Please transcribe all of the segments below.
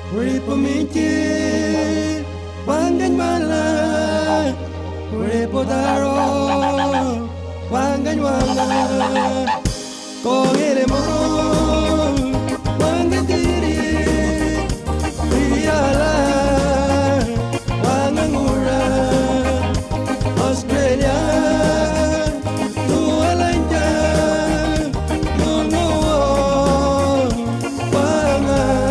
Ripominchi, wangan mala, ripodaro, wangan wala, kongere moro, wangan diri, riala, wangan ura, Australia, Nualanja, Nungo, wangan.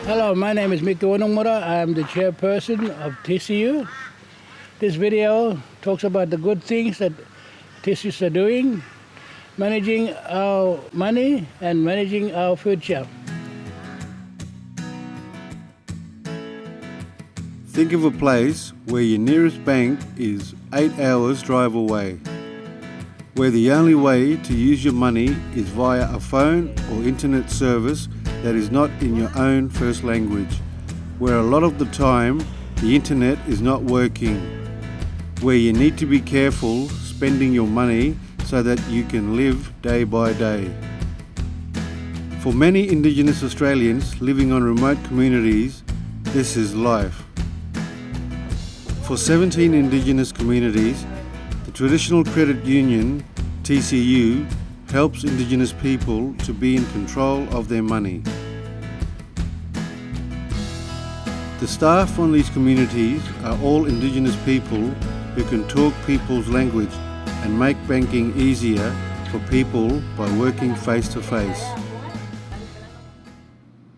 Hello, my name is Miki Onumura. I am the chairperson of TCU. This video talks about the good things that TCUs are doing, managing our money and managing our future. Think of a place where your nearest bank is 8 hours drive away, where the only way to use your money is via a phone or internet service that is not in your own first language, where a lot of the time the internet is not working, where you need to be careful spending your money so that you can live day by day. For many Indigenous Australians living on remote communities, this is life. For 17 Indigenous communities, the Traditional Credit Union, TCU, helps Indigenous people to be in control of their money. The staff on these communities are all Indigenous people who can talk people's language and make banking easier for people by working face to face.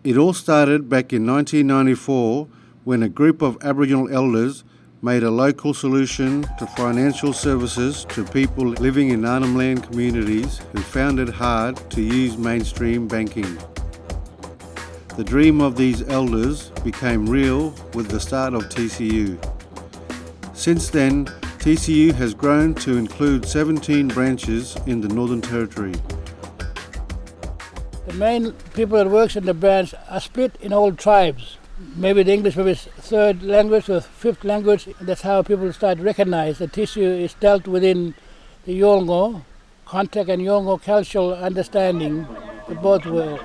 It all started back in 1994 when a group of Aboriginal elders made a local solution to financial services to people living in Arnhem Land communities who found it hard to use mainstream banking. The dream of these elders became real with the start of TCU. Since then, TCU has grown to include 17 branches in the Northern Territory. The main people that works in the branch are split in all tribes. Maybe the English maybe is third language or fifth language. That's how people start to recognize that TCU is dealt within the Yolngu contact and Yolngu cultural understanding of both worlds.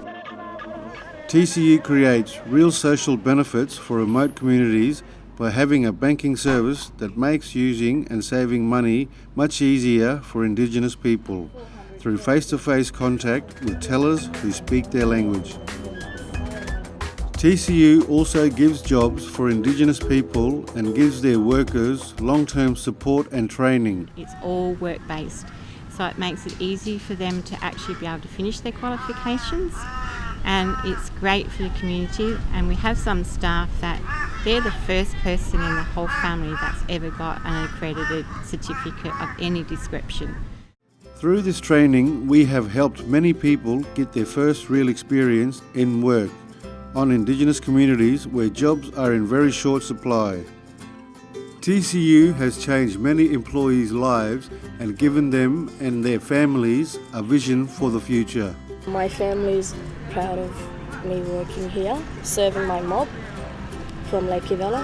TCU creates real social benefits for remote communities by having a banking service that makes using and saving money much easier for Indigenous people through face-to-face contact with tellers who speak their language. TCU also gives jobs for Indigenous people and gives their workers long-term support and training. It's all work-based, so it makes it easy for them to actually be able to finish their qualifications, and it's great for the community. And we have some staff that they're the first person in the whole family that's ever got an accredited certificate of any description. Through this training, we have helped many people get their first real experience in work on Indigenous communities where jobs are in very short supply. TCU has changed many employees' lives and given them and their families a vision for the future. My family's proud of me working here, serving my mob from Lake Ivella.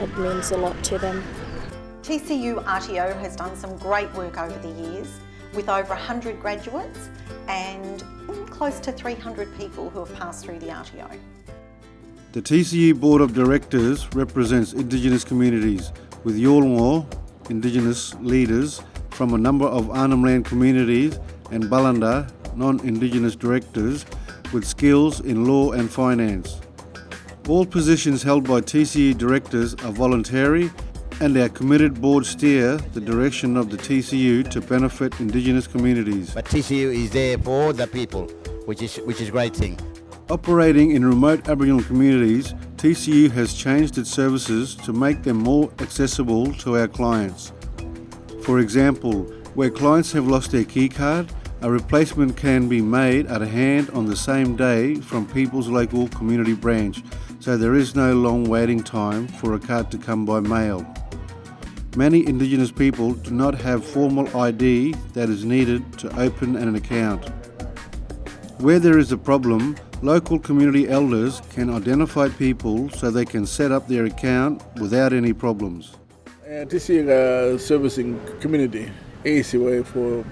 It means a lot to them. TCU RTO has done some great work over the years with over 100 graduates and close to 300 people who have passed through the RTO. The TCU Board of Directors represents Indigenous communities with Yolngu Indigenous leaders from a number of Arnhem Land communities and Balanda non-Indigenous directors with skills in law and finance. All positions held by TCU directors are voluntary and our committed board steer the direction of the TCU to benefit Indigenous communities. But TCU is there for the people, which is a great thing. Operating in remote Aboriginal communities, TCU has changed its services to make them more accessible to our clients. For example, where clients have lost their key card, a replacement can be made at a hand on the same day from people's local community branch, so there is no long waiting time for a card to come by mail. Many Indigenous people do not have formal ID that is needed to open an account. Where there is a problem, local community elders can identify people so they can set up their account without any problems. TCU servicing community, easy way for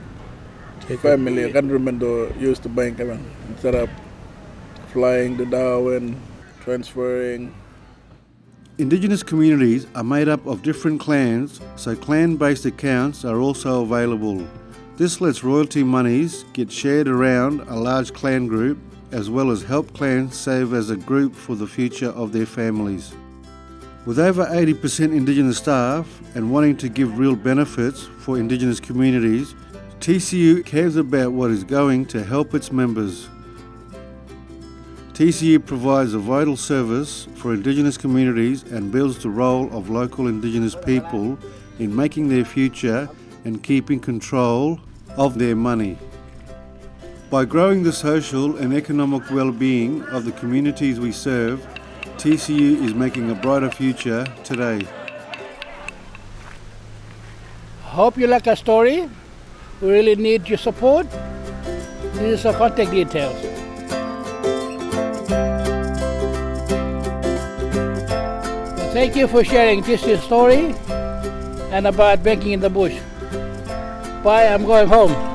family, countrymen to use the bank instead of flying the dough and transferring. Indigenous communities are made up of different clans, so clan-based accounts are also available. This lets royalty monies get shared around a large clan group, as well as help clans save as a group for the future of their families. With over 80% Indigenous staff and wanting to give real benefits for Indigenous communities, TCU cares about what is going to help its members. TCU provides a vital service for Indigenous communities and builds the role of local Indigenous people in making their future and keeping control of their money. By growing the social and economic well-being of the communities we serve, TCU is making a brighter future today. Hope you like our story. We really need your support. These are contact details. Thank you for sharing this story and about banking in the bush. Bye, I'm going home.